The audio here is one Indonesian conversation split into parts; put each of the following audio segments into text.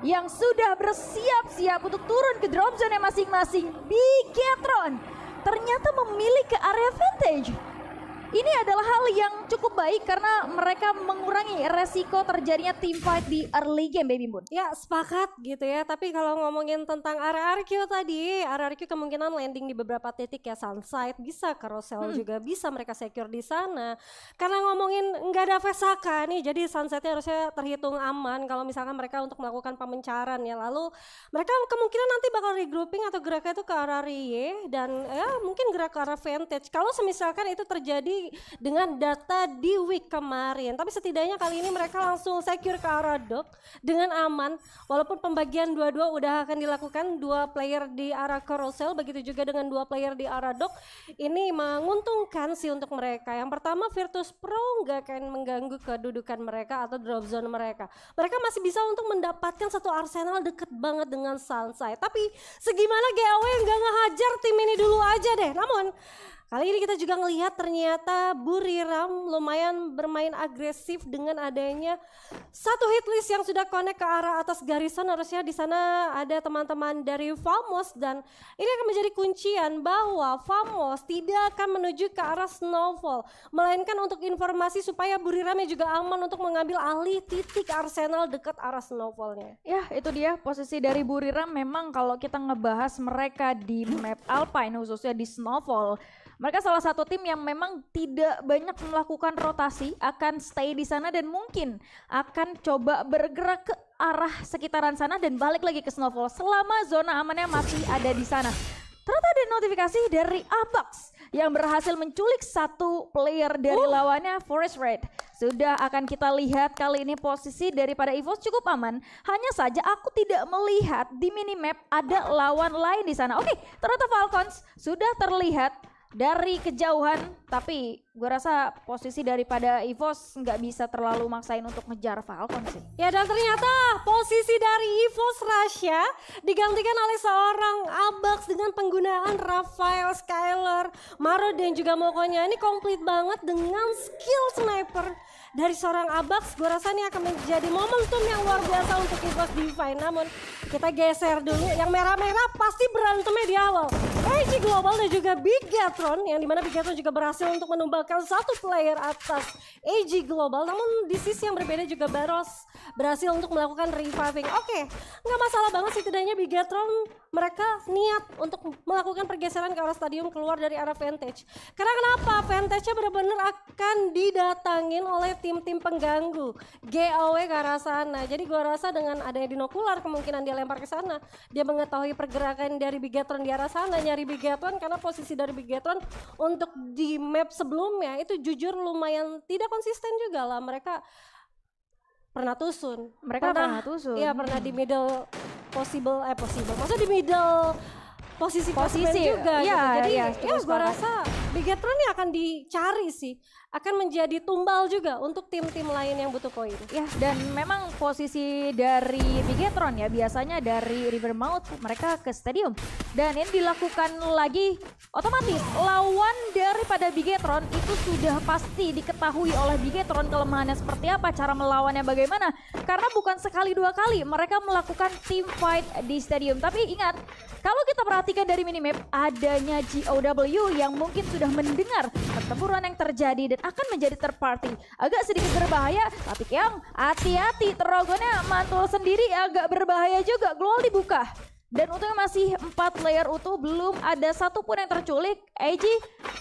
yang sudah bersiap-siap untuk turun ke drop zone masing-masing. Bigetron ternyata memilih ke area vantage. Ini adalah hal yang cukup baik karena mereka mengurangi resiko terjadinya team fight di early game, Baby Moon. Ya sepakat gitu ya, tapi kalau ngomongin tentang RRQ tadi, RRQ kemungkinan landing di beberapa titik ya, Sunside bisa, Carousel juga bisa mereka secure di sana. Karena ngomongin nggak ada Vesaka nih, jadi Sunsetnya harusnya terhitung aman kalau misalkan mereka untuk melakukan pemencaran ya. Lalu mereka kemungkinan nanti bakal regrouping atau geraknya itu ke arah Rie dan ya mungkin gerak ke arah Vantage. Kalau semisalkan itu terjadi dengan data di week kemarin, tapi setidaknya kali ini mereka langsung secure ke arah Dock dengan aman, walaupun pembagian 2-2 udah akan dilakukan, 2 player di arah Carousel, begitu juga dengan 2 player di arah Dock. Ini menguntungkan sih untuk mereka. Yang pertama, Virtus Pro nggak akan mengganggu kedudukan mereka atau drop zone mereka. Mereka masih bisa untuk mendapatkan satu arsenal deket banget dengan Sunside, tapi segimana GAW nggak ngehajar tim ini dulu aja deh. Namun kali ini kita juga ngelihat ternyata Buriram lumayan bermain agresif dengan adanya satu hit list yang sudah connect ke arah atas garisan. Harusnya di sana ada teman-teman dari Famos dan ini akan menjadi kuncian bahwa Famos tidak akan menuju ke arah Snowfall, melainkan untuk informasi supaya Buriramnya juga aman untuk mengambil alih titik arsenal dekat arah Snowfallnya. Ya itu dia posisi dari Buriram. Memang kalau kita ngebahas mereka di map Alpine khususnya di Snowfall, mereka salah satu tim yang memang tidak banyak melakukan rotasi, akan stay di sana dan mungkin akan coba bergerak ke arah sekitaran sana dan balik lagi ke Snowfall selama zona amannya masih ada di sana. Ternyata ada notifikasi dari Abax yang berhasil menculik satu player dari lawannya, Forest Red. Sudah akan kita lihat kali ini posisi daripada EVOS cukup aman. Hanya saja aku tidak melihat di minimap ada lawan lain di sana. Oke, ternyata Falcons sudah terlihat dari kejauhan, tapi gue rasa posisi daripada EVOS nggak bisa terlalu maksain untuk ngejar Falcon sih. Ya dan ternyata posisi dari EVOS Russia digantikan oleh seorang Abax dengan penggunaan Rafael, Skyler, Maro dan juga Mokonya. Ini komplit banget dengan skill sniper dari seorang Abax. Gue rasa ini akan menjadi momentum yang luar biasa untuk EVOS Divine. Namun kita geser dulu, yang merah-merah pasti berantemnya di awal. AG Global dan juga Bigetron, yang dimana Bigetron juga berhasil untuk menumbangkan satu player atas AG Global. Namun di sisi yang berbeda juga Baros berhasil untuk melakukan reviving. Oke, nggak masalah banget setidaknya Bigetron mereka niat untuk melakukan pergeseran ke arah stadium keluar dari arah Vantage. Karena kenapa? Vantage-nya benar-benar akan didatangin oleh tim-tim pengganggu GAW ke arah sana. Jadi gua rasa dengan adanya dinokular kemungkinan dia lempar ke sana, dia mengetahui pergerakan dari Bigetron di arah sana, nyari Bigetron karena posisi dari Bigetron untuk di map sebelumnya itu jujur lumayan tidak konsisten juga lah. Mereka pernah tusun. Pernah tusun. Iya, pernah di middle possible. Maksudnya di middle posisi juga ya, gitu. Jadi ya, gue rasa Bigetron ini akan dicari sih, akan menjadi tumbal juga untuk tim-tim lain yang butuh koin. Ya, dan memang posisi dari Bigetron ya biasanya dari Rivermouth mereka ke stadium. Dan ini dilakukan lagi otomatis lawan daripada Bigetron itu sudah pasti diketahui oleh Bigetron kelemahannya seperti apa, cara melawannya bagaimana. Karena bukan sekali dua kali mereka melakukan team fight di stadium. Tapi ingat, kalau kita perhatikan dari minimap adanya GOW yang mungkin sudah mendengar pertempuran yang terjadi dan akan menjadi third party. Agak sedikit berbahaya, tapi Keong hati-hati, Terogonnya mantul sendiri agak berbahaya juga. Global dibuka. Dan untungnya masih 4 player utuh, belum ada satupun yang terculik. AG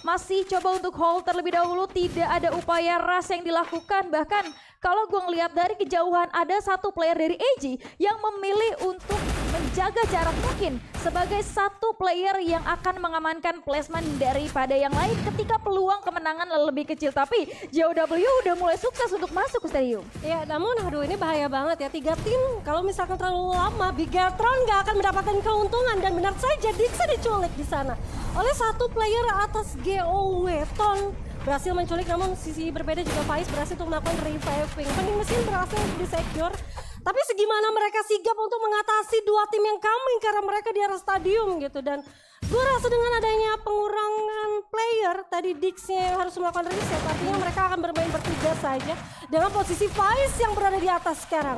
masih coba untuk hold terlebih dahulu, tidak ada upaya rush yang dilakukan. Bahkan kalau gue ngelihat dari kejauhan ada satu player dari AG yang memilih untuk menjaga jarak mungkin sebagai satu player yang akan mengamankan placement daripada yang lain ketika peluang kemenangan lebih kecil. Tapi GOW udah mulai sukses untuk masuk ke stadium. Ya namun aduh ini bahaya banget ya, 3 tim kalau misalkan terlalu lama Bigetron gak akan mendapatkan keuntungan dan benar saja Dixa diculik di sana oleh satu player atas GOW. Ton berhasil menculik, namun sisi berbeda juga Faiz berhasil untuk melakukan reviving. Vending mesin berhasil di secure. Tapi segimana mereka sigap untuk mengatasi 2 tim yang coming karena mereka di arah stadium gitu. Dan gue rasa dengan adanya pengurangan player tadi Dix-nya yang harus melakukan reset, artinya mereka akan bermain bertiga saja dengan posisi Faiz yang berada di atas sekarang.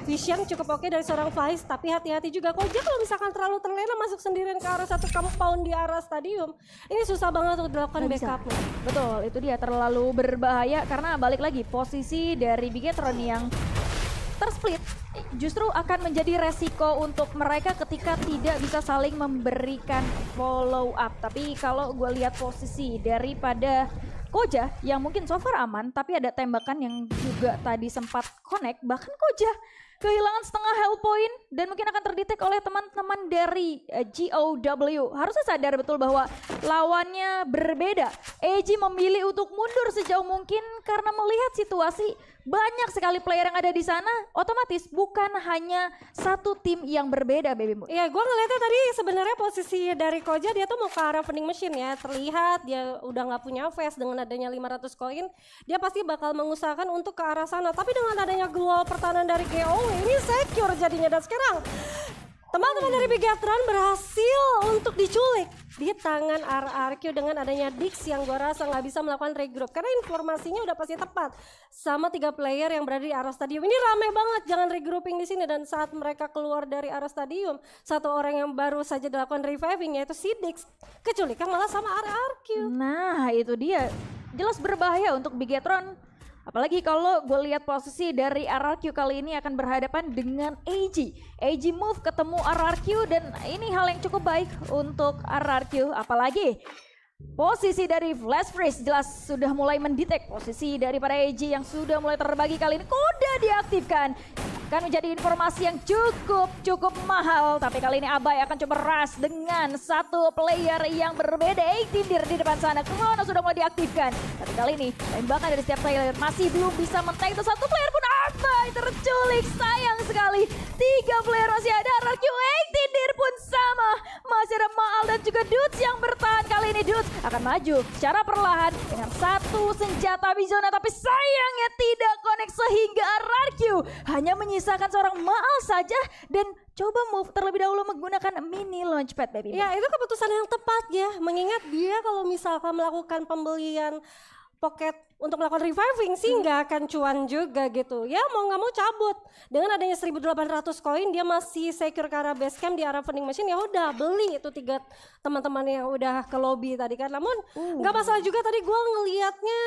vision cukup oke dari seorang Faiz, tapi hati-hati juga Koja kalau misalkan terlalu terlena masuk sendirian ke arah satu compound di arah stadium. Ini susah banget untuk dilakukan backupnya. Betul, itu dia terlalu berbahaya karena balik lagi posisi dari Bigetron yang tersplit justru akan menjadi resiko untuk mereka ketika tidak bisa saling memberikan follow up. Tapi kalau gue lihat posisi daripada Koja yang mungkin so far aman, tapi ada tembakan yang juga tadi sempat connect, bahkan Koja kehilangan setengah health point dan mungkin akan terdetek oleh teman-teman dari GOW. Harusnya sadar betul bahwa lawannya berbeda. AG memilih untuk mundur sejauh mungkin karena melihat situasi banyak sekali player yang ada di sana, otomatis bukan hanya satu tim yang berbeda, Baby Moon. Iya, gue ngeliatnya tadi sebenarnya posisi dari Koja dia tuh mau ke arah vending machine ya. Terlihat dia udah nggak punya face dengan adanya 500 koin, dia pasti bakal mengusahakan untuk ke arah sana. Tapi dengan adanya global pertahanan dari GOW ini secure jadinya, dan sekarang teman-teman dari Bigetron berhasil untuk diculik di tangan RRQ dengan adanya Dix yang gue rasa nggak bisa melakukan regroup karena informasinya udah pasti tepat sama 3 player yang berada di arah stadium. Ini rame banget, jangan regrouping di sini. Dan saat mereka keluar dari arah stadium, satu orang yang baru saja dilakukan reviving yaitu si Dix keculikan malah sama RRQ. Nah itu dia, jelas berbahaya untuk Bigetron. Apalagi kalau gue lihat posisi dari RRQ kali ini akan berhadapan dengan AG. AG move ketemu RRQ dan ini hal yang cukup baik untuk RRQ. Apalagi posisi dari Flash Freeze jelas sudah mulai mendetek posisi daripada AG yang sudah mulai terbagi kali ini. Koda diaktifkan. Akan menjadi informasi yang cukup mahal. Tapi kali ini Abai akan coba rush dengan satu player yang berbeda. Timdir di depan sana. Chrono sudah mulai diaktifkan. Tapi kali ini tembakan dari setiap player masih belum bisa men-tag itu. Satu player pun Abai terculik. Sayang sekali. 3 player masih ada. RRQ Timdir pun sama. Masih ada Maal dan juga Dudes yang bertahan. Kali ini Dudes akan maju secara perlahan dengan satu senjata Bizona. Tapi sayangnya tidak connect sehingga RRQ hanya menyisakan seorang Maal saja dan coba move terlebih dahulu menggunakan mini launchpad, Baby. Ya itu keputusan yang tepat ya, mengingat dia kalau misalkan melakukan pembelian pocket untuk melakukan reviving sih nggak akan cuan juga gitu. Ya mau nggak mau cabut. Dengan adanya 1.800 koin dia masih secure ke arah base camp di arah vending machine, ya udah beli itu 3 teman-teman yang udah ke lobby tadi kan. Namun nggak masalah juga, tadi gue ngelihatnya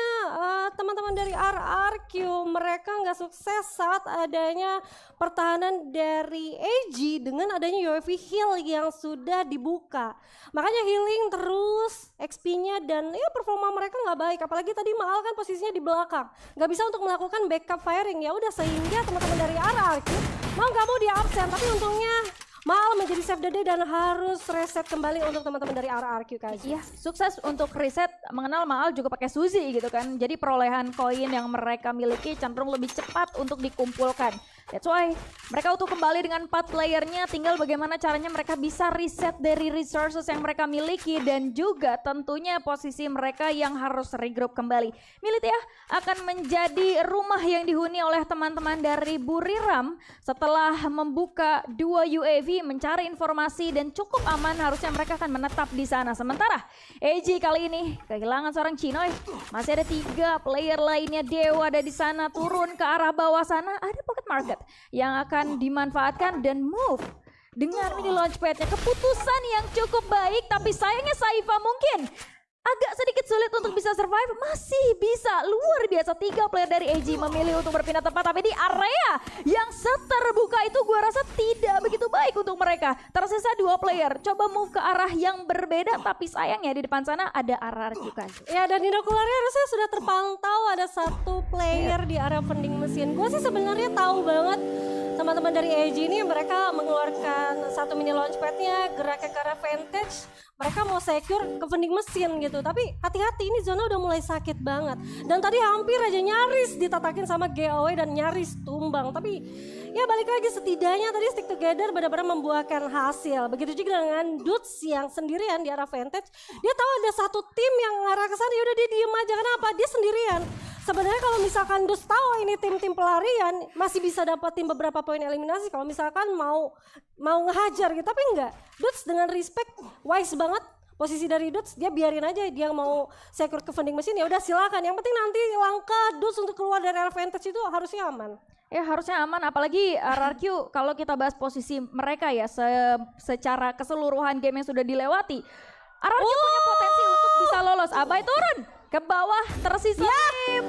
teman-teman dari RRQ mereka nggak sukses saat adanya pertahanan dari AG dengan adanya UAV heal yang sudah dibuka. Makanya healing terus XP-nya dan ya performa mereka nggak baik. Apalagi tadi Maal kan posisinya di belakang, nggak bisa untuk melakukan backup firing. Ya udah sehingga teman-teman dari RRQ mau nggak mau dia absen. Tapi untungnya Maal menjadi save the day dan harus reset kembali untuk teman-teman dari RRQ kan. Iya, sukses untuk reset. Mengenal Maal juga pakai Suzy gitu kan. Jadi perolehan koin yang mereka miliki cenderung lebih cepat untuk dikumpulkan. That's why mereka untuk kembali dengan 4 playernya, tinggal bagaimana caranya mereka bisa reset dari resources yang mereka miliki dan juga tentunya posisi mereka yang harus regroup kembali. Militia akan menjadi rumah yang dihuni oleh teman-teman dari Buriram setelah membuka 2 UAV, mencari informasi dan cukup aman, harusnya mereka akan menetap di sana. Sementara AG kali ini kehilangan seorang Chinoy, masih ada 3 player lainnya. Dewa ada di sana, turun ke arah bawah sana ada Pocket Market yang akan dimanfaatkan dan move dengan mini launchpadnya. Keputusan yang cukup baik, tapi sayangnya Saifa mungkin agak sedikit sulit untuk bisa survive. Masih bisa, luar biasa 3 player dari AG memilih untuk berpindah tempat, tapi di area yang seterbuka itu gue rasa tidak begitu baik untuk mereka. Tersisa 2 player, coba move ke arah yang berbeda, tapi sayangnya di depan sana ada RRQ kan. Ya dan binokularnya harusnya sudah terpantau ada 1 player di arah vending mesin. Gue sih sebenarnya tahu banget teman-teman dari AG ini mereka mengeluarkan 1 mini launchpadnya, geraknya ke arah vantage. Mereka mau secure ke vending mesin gitu. Tapi hati-hati, ini zona udah mulai sakit banget. Dan tadi hampir aja nyaris ditatakin sama GOW dan nyaris tumbang. Tapi ya balik lagi, setidaknya tadi stick together benar-benar membuahkan hasil. Begitu juga dengan Dudes yang sendirian di arah vantage. Dia tahu ada 1 tim yang ngarah ke sana, yaudah dia diem aja. Kenapa? Dia sendirian. Sebenarnya kalau misalkan Dudes tahu ini tim-tim pelarian masih bisa dapetin beberapa poin eliminasi kalau misalkan mau ngehajar gitu, tapi enggak. Dudes dengan respect, wise banget posisi dari Dudes, dia biarin aja dia mau secure ke vending machine, ya udah silakan. Yang penting nanti langkah Dudes untuk keluar dari advantage itu harusnya aman. Ya harusnya aman, apalagi RRQ kalau kita bahas posisi mereka ya secara keseluruhan game yang sudah dilewati. RRQ punya potensi untuk bisa lolos. Abai turun ke bawah, tersisa 50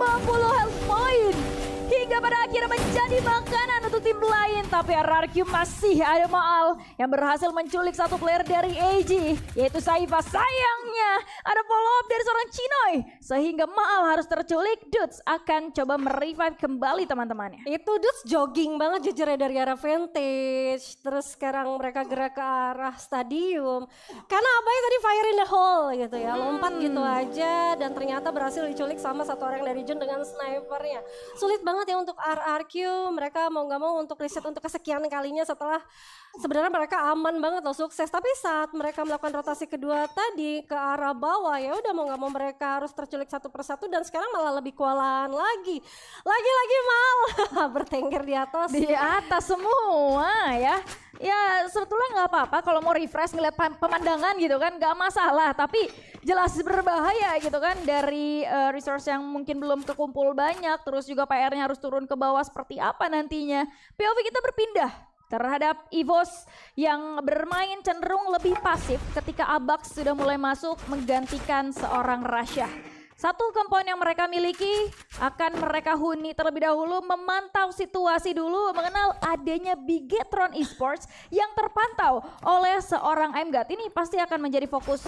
health point. Hingga pada akhirnya menjadi makanan untuk tim lain. Tapi RRQ masih ada Maal yang berhasil menculik satu player dari AG, yaitu Saifa. Sayangnya ada follow up dari seorang Chinoy, sehingga Maal harus terculik. Dudes akan coba merevive kembali teman-temannya. Itu Dudes jogging banget jujur ya dari arah Vantage. Terus sekarang mereka gerak ke arah stadium. Karena Abai tadi fire in the hole gitu ya. Lompat gitu aja dan ternyata berhasil diculik sama satu orang dari Jun dengan snipernya. Sulit banget ya untuk RRQ, mereka mau gak mau untuk riset untuk kesekian kalinya setelah sebenarnya mereka aman banget loh, sukses. Tapi saat mereka melakukan rotasi kedua tadi ke arah bawah, ya udah mau gak mau mereka harus terculik satu persatu dan sekarang malah lebih kewalahan lagi. Lagi-lagi Mal bertengger di atas. Di atas semua ya. Ya sebetulnya nggak apa-apa kalau mau refresh ngeliat pemandangan gitu kan, nggak masalah. Tapi jelas berbahaya gitu kan dari resource yang mungkin belum kekumpul banyak. Terus juga PR-nya harus turun ke bawah seperti apa nantinya. POV kita berpindah terhadap EVOS yang bermain cenderung lebih pasif ketika Abax sudah mulai masuk menggantikan seorang Rasha. Satu komponen yang mereka miliki akan mereka huni terlebih dahulu, memantau situasi dulu, mengenal adanya Bigetron Esports yang terpantau oleh seorang Aimgat. Ini pasti akan menjadi fokus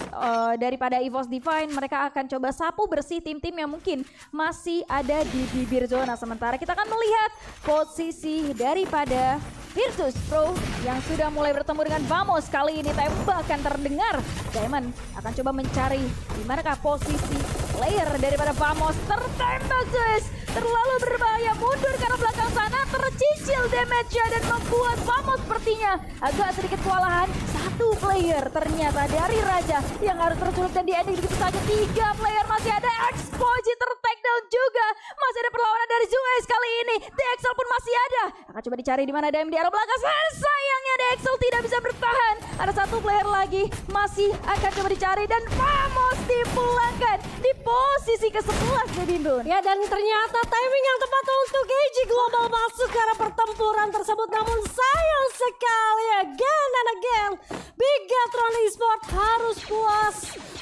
daripada EVOS Divine. Mereka akan coba sapu bersih tim-tim yang mungkin masih ada di bibir zona. Sementara kita akan melihat posisi daripada Virtus Pro yang sudah mulai bertemu dengan Vamos. Kali ini tembakan terdengar. Diamond akan coba mencari di manakah posisi player daripada Vamos. Tertembak guys, terlalu berbahaya, mundur ke arah belakang sana, tercicil damage-nya dan membuat Vamos sepertinya agak sedikit kewalahan. Satu player ternyata dari Raja yang harus terculik dan di ending begitu saja. 3 player masih ada. Expoji ter-takedown juga. Masih ada perlawanan dari Zuez kali ini. DXL pun masih ada. Akan coba dicari di mana DM di arah belakang. Sayangnya DXL tidak bisa bertahan. Ada satu player lagi masih akan coba dicari dan Vamos dipulangkan di posisi ke-11 Bindun. Ya dan ternyata timing yang tepat untuk AG Global masuk ke arah pertempuran tersebut. Namun sayang sekali again and again Bigetron Esports harus puas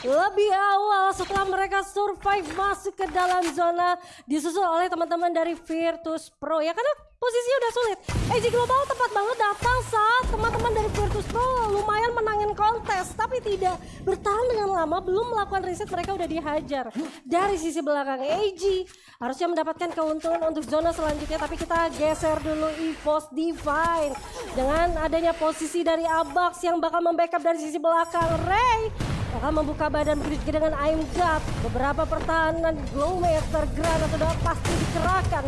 lebih awal setelah mereka survive masuk ke dalam zona, disusul oleh teman-teman dari Virtus Pro ya, karena posisinya udah sulit. AG Global tepat banget datang saat teman-teman dari Virtus Pro lumayan menangin kontes, tapi tidak bertahan dengan lama, belum melakukan riset mereka udah dihajar. Dari sisi belakang AG harusnya mendapatkan keuntungan untuk zona selanjutnya, tapi kita geser dulu EVOS Divine dengan adanya posisi dari Abax yang bakal membackup dari sisi belakang. Ray akan membuka badan begitu juga dengan Aimgat. Beberapa pertahanan Glowmaster Granat sudah pasti dikerahkan.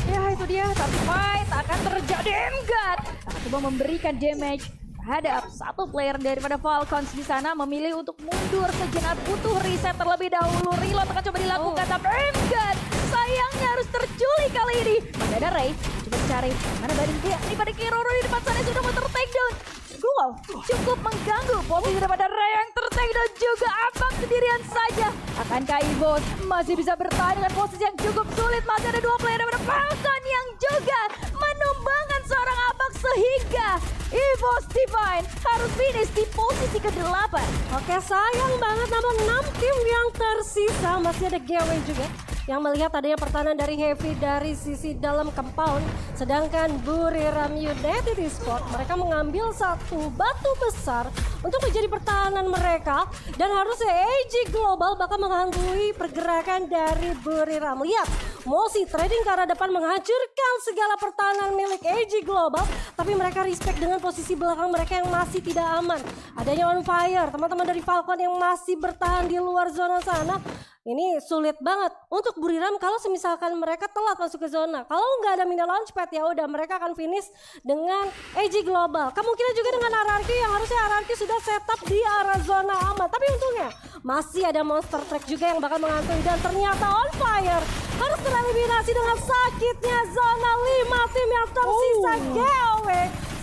Ya itu dia, tapi fight akan terjadi. Aimgat akan coba memberikan damage terhadap satu player daripada Falcons di sana, memilih untuk mundur sejenak, butuh reset terlebih dahulu. Reload akan coba dilakukan, tapi Aimgat sayangnya harus terculik kali ini. Masih ada Ray, coba cari mana badan dia. Ini pada Kiroro di depan sana sudah mau ter-takedown. Glual cukup mengganggu posisi daripada Ray yang ter-takedown juga. Abang sendirian saja. Akankah EVOS masih bisa bertahan dengan posisi yang cukup sulit? Masih ada 2 player daripada Falcon yang juga menumbangkan seorang Abang sehingga EVOS Divine harus finish di posisi ke-8. Oke, sayang banget namun 6 tim yang tersisa. Masih ada GW juga yang melihat adanya pertahanan dari Heavy dari sisi dalam compound. Sedangkan Buriram United Esports mereka mengambil satu batu besar untuk menjadi pertahanan mereka. Dan harusnya AG Global bakal menghantui pergerakan dari Buriram. Lihat, Mosi trading ke arah depan menghancurkan segala pertahanan milik AG Global. Tapi mereka respect dengan posisi belakang mereka yang masih tidak aman. Adanya On Fire, teman-teman dari Falcon yang masih bertahan di luar zona sana. Ini sulit banget untuk Buriram kalau semisalkan mereka telat masuk ke zona. Kalau nggak ada mini launchpad ya udah mereka akan finish dengan AG Global. Kemungkinan juga dengan RRQ yang harusnya RRQ sudah setup di arah zona aman. Tapi untungnya masih ada Monster Truck juga yang bakal menghantui. Dan ternyata On Fire harus tereliminasi dengan sakitnya zona. 5 tim yang tersisa GW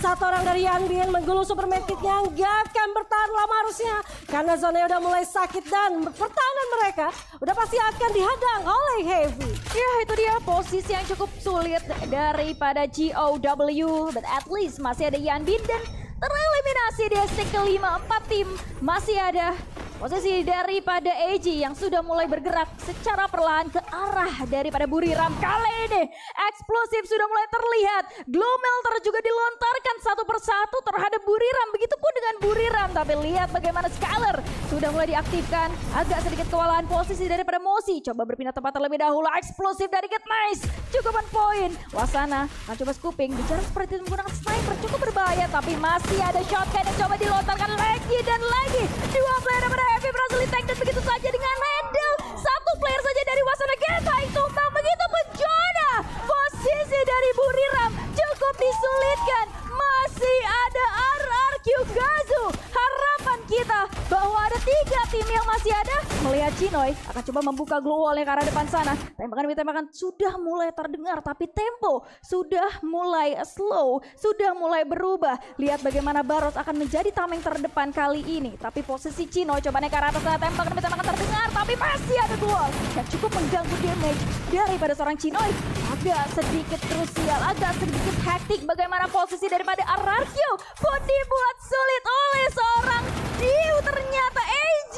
satu orang dari Yanbin menggulung super medkitnya, nggak akan bertahan lama harusnya. Karena zonanya udah mulai sakit dan pertahanan mereka udah pasti akan dihadang oleh Heavy. Ya itu dia posisi yang cukup sulit daripada GOW. But at least masih ada Yanbin dan tereliminasi di stage kelima. 4 tim masih ada. Posisi daripada AG yang sudah mulai bergerak secara perlahan ke arah daripada Buriram. Kali ini eksplosif sudah mulai terlihat. Glow Melter juga dilontarkan satu persatu terhadap Buriram. Begitupun dengan Buriram. Tapi lihat bagaimana Skyler sudah mulai diaktifkan. Agak sedikit kewalahan posisi daripada Mosi. Coba berpindah tempat terlebih dahulu. Eksplosif dari Get Nice. Cukup on point. Wasana akan coba scooping. Bicara seperti itu menggunakan sniper cukup berbahaya. Tapi masih ada shotgun yang coba dilontarkan lagi dan lagi. Dua player daripada Heavy berhasil di-tank dan begitu saja dengan handle. Satu player saja dari Wasana Gentai tumbang. Begitu pun Jona. Posisi dari Buriram cukup disulitkan. Masih ada RRQ Gazu. Harapan kita bahwa ada 3 tim yang masih ada. Melihat Chinoy akan coba membuka glow wall yang ke arah depan sana. Tembakan demi tembakan sudah mulai terdengar. Tapi tempo sudah mulai slow. Sudah mulai berubah. Lihat bagaimana Baros akan menjadi tameng terdepan kali ini. Tapi posisi Chinoy coba naik ke arah atas sana. Tembakan demi tembakan terdengar. Tapi masih ada glow wall yang cukup mengganggu damage daripada seorang Chinoy. Agak sedikit krusial. Agak sedikit hektik. Bagaimana posisi daripada RRQ pun dibuat sulit oleh seorang Diu. Ternyata AG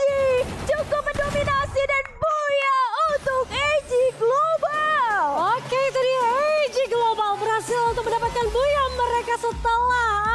cukup mendominasi dan buya untuk AG Global. Oke, itu dia AG Global berhasil untuk mendapatkan buya mereka setelah